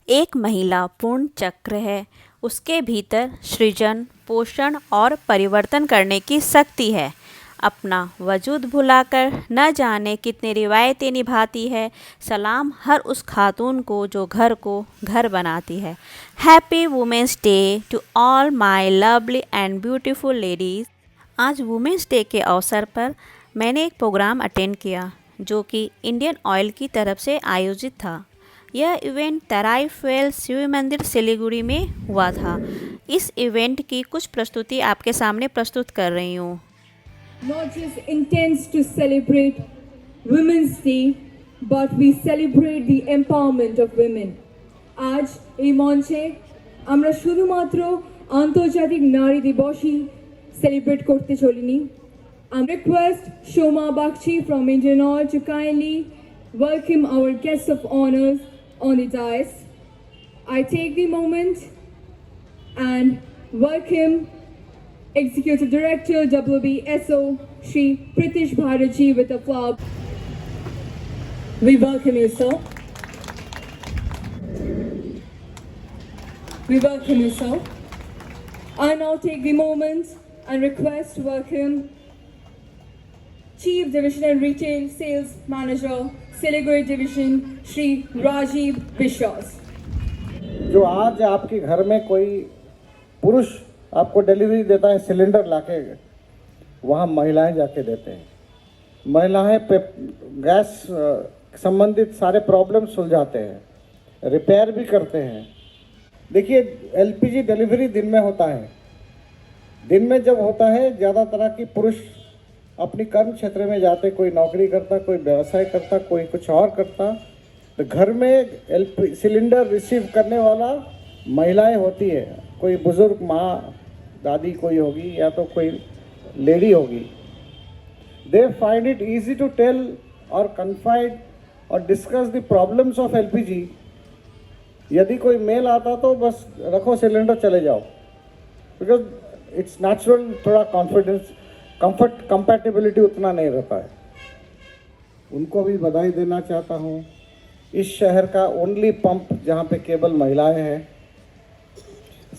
एक महिला पूर्ण चक्र है। उसके भीतर सृजन, पोषण और परिवर्तन करने की शक्ति है। अपना वजूद भुलाकर न जाने कितनी रिवायतें निभाती है। सलाम हर उस खातून को जो घर को घर बनाती है। Happy women's day to all my lovely and beautiful ladies. आज वुमेंस डे के अवसर पर मैंने एक प्रोग्राम अटेंड किया जो कि इंडियन ऑयल की तरफ से आयोजित था। यह इवेंट तराई फेल शिव मंदिर सिलीगुड़ी में हुआ था। इस इवेंट की कुछ प्रस्तुति आपके सामने प्रस्तुत कर रही हूँ। Not just intends to celebrate Women's Day, but we celebrate the empowerment of women. আজ এই মঞ্চে আমরা শুধুমাত্র আন্তর্জাতিক নারী দিবসই সেলিব্রেট করতে চলিনি। I request Shoma Bakshi from Indian Oil to kindly welcome our guests of honors on the dais. I take the moment and welcome Executive Director WBSO Shri Pritish Bharati with a flower. We welcome you, sir. We welcome you, sir. I now take the moment and request to welcome Chief Division and Retail Sales Manager, Siliguri Division, Shri Rajiv Biswas. जो आज आपके घर में कोई पुरुष आपको delivery देता है सिलेंडर लाके, वहाँ महिलाएं जाके देते हैं। महिलाएं पे गैस संबंधित सारे प्रॉब्लम सुलझाते हैं, रिपेयर भी करते हैं। देखिए, एलपीजी डिलीवरी दिन में होता है। दिन में जब होता है, ज़्यादा तरह की पुरुष अपनी कर्म क्षेत्र में जाते, कोई नौकरी करता, कोई व्यवसाय करता, कोई कुछ और करता। तो घर में सिलेंडर रिसीव करने वाला महिलाएं होती है। कोई बुज़ुर्ग माँ, दादी कोई होगी या तो कोई लेडी होगी। They find it easy to tell or confide or discuss the problems of LPG. यदि कोई मेल आता तो बस रखो सिलेंडर, चले जाओ, बिकॉज इट्स नेचुरल। थोड़ा कॉन्फिडेंस, कंफर्ट, कंपैटिबिलिटी उतना नहीं रहता है। उनको भी बधाई देना चाहता हूँ। इस शहर का ओनली पंप जहाँ पे केवल महिलाएं हैं,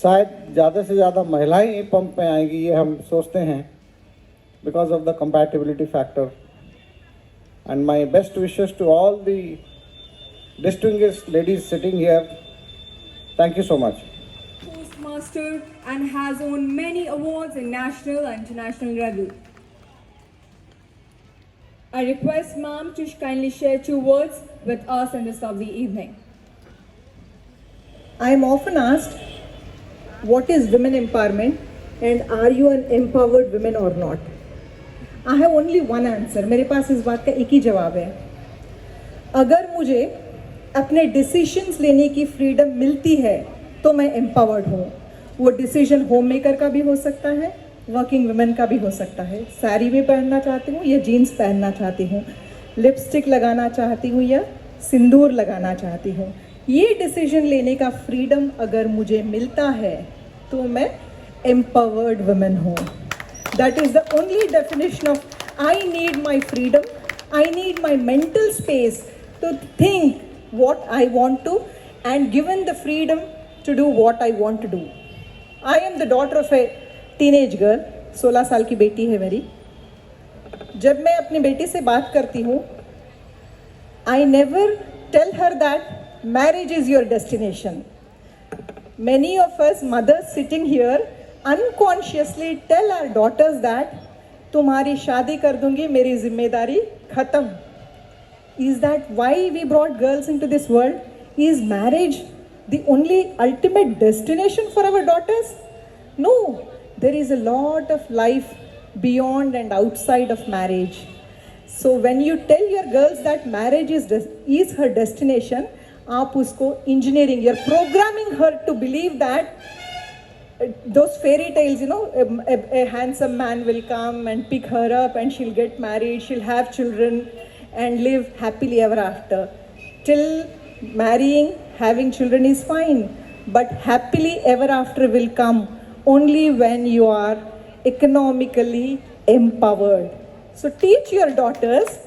शायद ज़्यादा से ज़्यादा महिलाएं ही पंप में आएंगी, ये हम सोचते हैं, because of the compatibility factor. And my best wishes to all the distinguished ladies sitting here. Thank you so much. Postmaster and has won many awards in national and international level. I request ma'am to kindly share 2 words with us in this lovely evening. I am often asked, what is women empowerment and are you an empowered woman or not? I have only one answer. मेरे पास इस बात का एक ही जवाब है। अगर मुझे अपने डिसीजंस लेने की फ्रीडम मिलती है तो मैं एम्पावर्ड हूँ। वो डिसीजन होम मेकर का भी हो सकता है, वर्किंग वुमेन का भी हो सकता है। साड़ी में पहनना चाहती हूँ या जीन्स पहनना चाहती हूँ, लिपस्टिक लगाना चाहती हूँ या सिंदूर लगाना चाहती हूँ। ये डिसीजन लेने का फ्रीडम अगर मुझे मिलता है तो मैं एम्पावर्ड वुमेन हूँ। That is the only definition of I need my freedom. I need my mental space to think what I want to and given the freedom to do what I want to do. I am the daughter of a teenage girl, 16 साल की बेटी है मेरी। जब मैं अपनी बेटी से बात करती हूँ, I never tell her that marriage is your destination. Many of us mothers sitting here unconsciously tell our daughters that तुम्हारी शादी कर दूंगी, मेरी जिम्मेदारी खत्म। Is that why we brought girls into this world? Is marriage the only ultimate destination for our daughters? No, there is a lot of life beyond and outside of marriage. So when you tell your girls that marriage is her destination, आप उसको engineering, you're programming her to believe that those fairy tales, you know, a handsome man will come and pick her up and she'll get married, she'll have children and live happily ever after. Till marrying, having children is fine, but happily ever after will come only when you are economically empowered. So teach your daughters,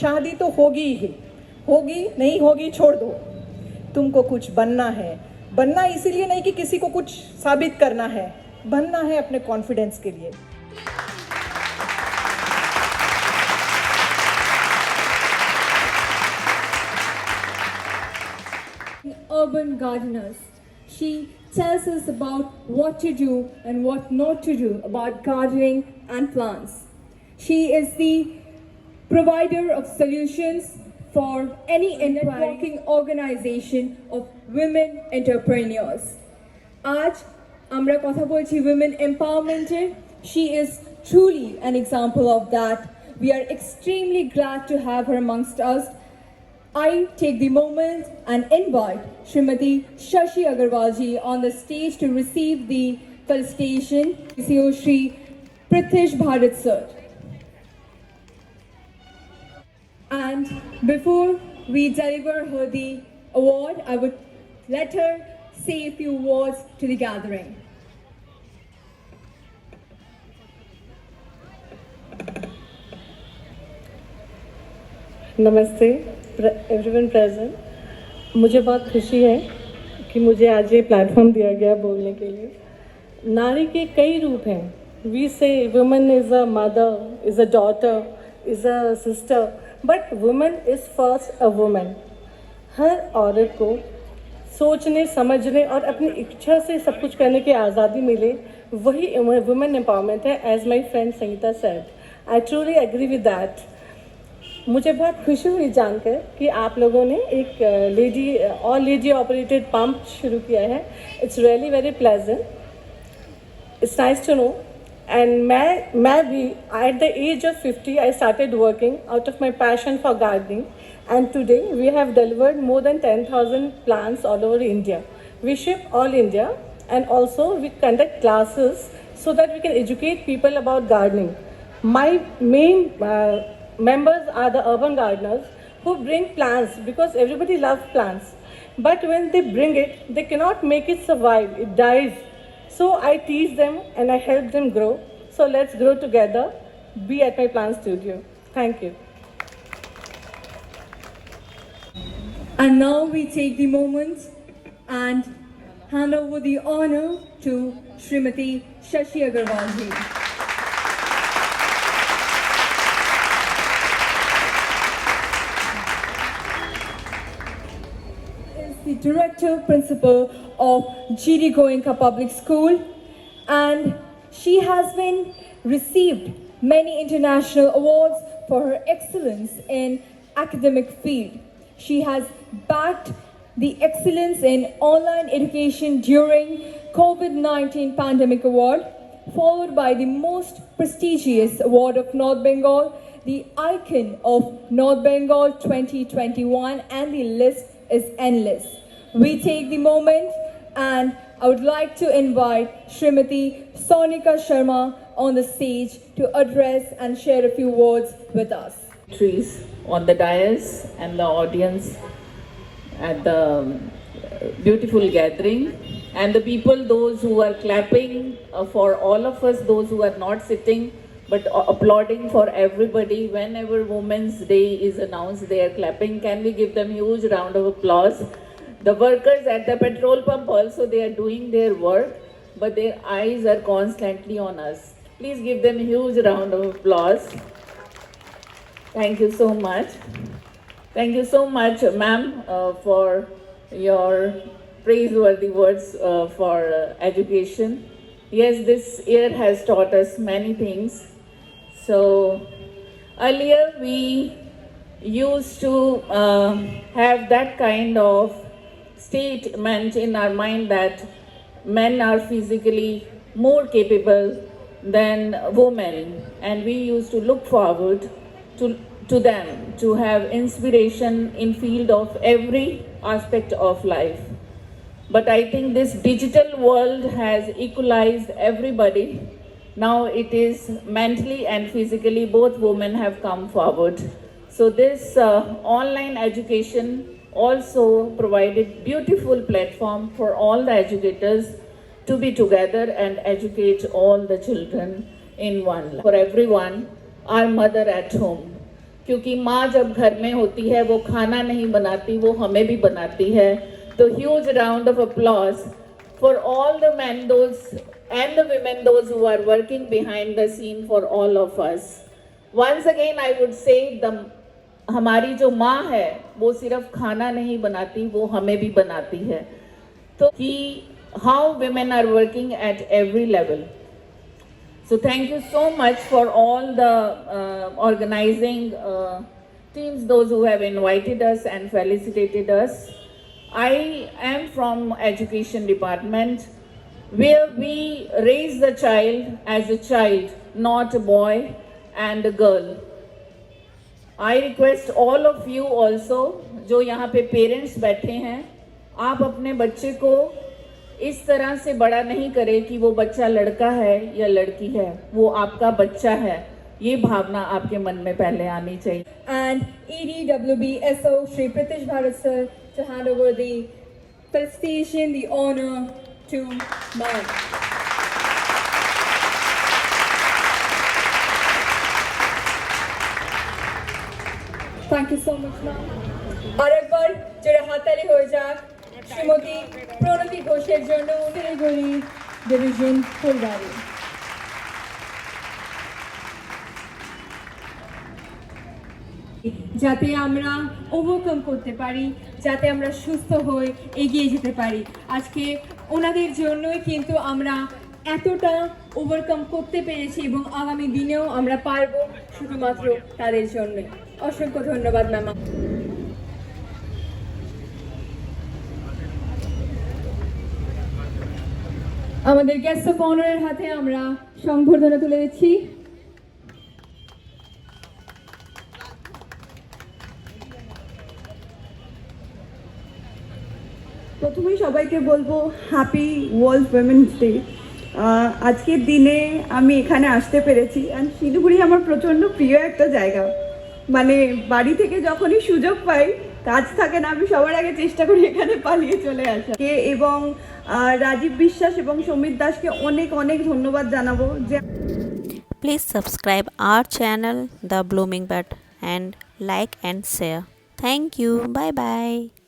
शादी तो होगी ही, होगी नहीं होगी छोड़ दो, तुमको कुछ बनना है। बनना इसीलिए नहीं कि किसी को कुछ साबित करना है, बनना है अपने कॉन्फिडेंस के लिए। Urban gardeners. She tells us about what to do and what not to do about gardening and plants. She is the provider of solutions for any networking organization of women entrepreneurs. আজ আমরা কথা বলছি women empowerment এর। She is truly an example of that. We are extremely glad to have her amongst us. I take the moment and invite Srimati Shashi Agarwal ji on the stage to receive the felicitation. CEO Shri Prithish Bharat sir. And before we deliver her the award, I would let her say a few words to the gathering. नमस्ते everyone present. मुझे बहुत खुशी है कि मुझे आज ये platform दिया गया बोलने के लिए। नारी के कई रूप हैं। We say woman is a mother, is a daughter, is a sister, but woman is first a woman. हर औरत को सोचने, समझने और अपनी इच्छा से सब कुछ करने की आज़ादी मिले, वही वुमेन एम्पावरमेंट है, as my friend Sangeeta said. I truly agree with that. मुझे बहुत खुशी हुई जानकर कि आप लोगों ने एक लेडी ऑपरेटेड पंप शुरू किया है। It's really very pleasant, it's nice to know. And मैं भी at the age of 50 I started working out of my passion for gardening, and today we have delivered more than 10,000 plants all over India. We ship all India, and also we conduct classes so that we can educate people about gardening. My main members are the urban gardeners who bring plants because everybody loves plants. But when they bring it, they cannot make it survive. It dies. So I teach them and I help them grow. So let's grow together. Be at my plant studio. Thank you. And now we take the moment and hand over the honor to Srimati Shashi Agarwal ji. The Director Principal of GD Goenka Public School, and she has been received many international awards for her excellence in academic field. She has backed the excellence in online education during COVID-19 pandemic award, followed by the most prestigious award of North Bengal, the Icon of North Bengal 2021, and the list is endless. We take the moment, and I would like to invite Srimati Sonika Sharma on the stage to address and share a few words with us. Trees on the dais and the audience at the beautiful gathering, and the people, those who are clapping for all of us, those who are not sitting but applauding for everybody. Whenever Women's Day is announced, they are clapping. Can we give them huge round of applause? The workers at the petrol pump also, they are doing their work, but their eyes are constantly on us. Please give them a huge round of applause. Thank you so much. Thank you so much, ma'am, for your praiseworthy words for education. Yes, this year has taught us many things. So earlier we used to have that kind of statement in our mind that men are physically more capable than women, and we used to look forward to them, to have inspiration in field of every aspect of life. But I think this digital world has equalized everybody. Now it is mentally and physically both women have come forward. So this online education also provided beautiful platform for all the educators to be together and educate all the children in one life. For everyone, our mother at home. क्योंकि माँ जब घर में होती है वो खाना नहीं बनाती, वो हमें भी बनाती है। तो huge round of applause for all the man those and the women those who are working behind the scene for all of us. Once again I would say हमारी जो माँ है वो सिर्फ खाना नहीं बनाती, वो हमें भी बनाती है। तो कि how women are working at every level. So thank you so much for all the organizing teams, those who have invited us and felicitated us. I am from Education Department, where we raise the child as a child, not a boy and a girl. I request all of you also, जो यहाँ पे parents बैठे हैं, आप अपने बच्चे को इस तरह से बड़ा नहीं करें कि वो बच्चा लड़का है या लड़की है, वो आपका बच्चा है। ये भावना आपके मन में पहले आनी चाहिए। And EDWBSO Shri Pritish Bharat sir to hand over the felicitation, the honor to ma'am. Thank you so much, ma'am. আর একবার জোরে হাততালি হয়ে যাক শ্রীমতী প্রণতি ঘোষের জন্য, শিলিগুড়ি ডিভিশন ফুলবাড়ি। যাতে আমরা ওভারকাম করতে পারি, যাতে আমরা সুস্থ হয়ে এগিয়ে যেতে পারি। আজকে ওনাদের জন্যই কিন্তু আমরা এতটা ওভারকাম করতে পেরেছি এবং আগামী দিনেও আমরা পারবো, শুধুমাত্র তাদের জন্য। অসংখ্য ধন্যবাদ ম্যাম। আমাদের গেস্ট অফ অনারের হাতে আমরা সংবর্ধনা তুলে দিচ্ছি। প্রথমেই সবাইকে বলবো হ্যাপি ওয়ার্ল্ড উইমেন্স ডে। আজকের দিনে আমি এখানে আসতে পেরেছি, অ্যান্ড শিলিগুড়ি আমার প্রচণ্ড প্রিয় একটা জায়গা। মানে বাড়ি থেকে যখনই সুযোগ পাই, কাজ থাকে না, আমি সবার আগে চেষ্টা করি এখানে পালিয়ে চলে আসা। এবং রাজীব বিশ্বাস এবং সমীর দাসকে অনেক অনেক ধন্যবাদ জানাবো যে Please subscribe our channel The Blooming Bud and like and share. Thank you. Bye bye.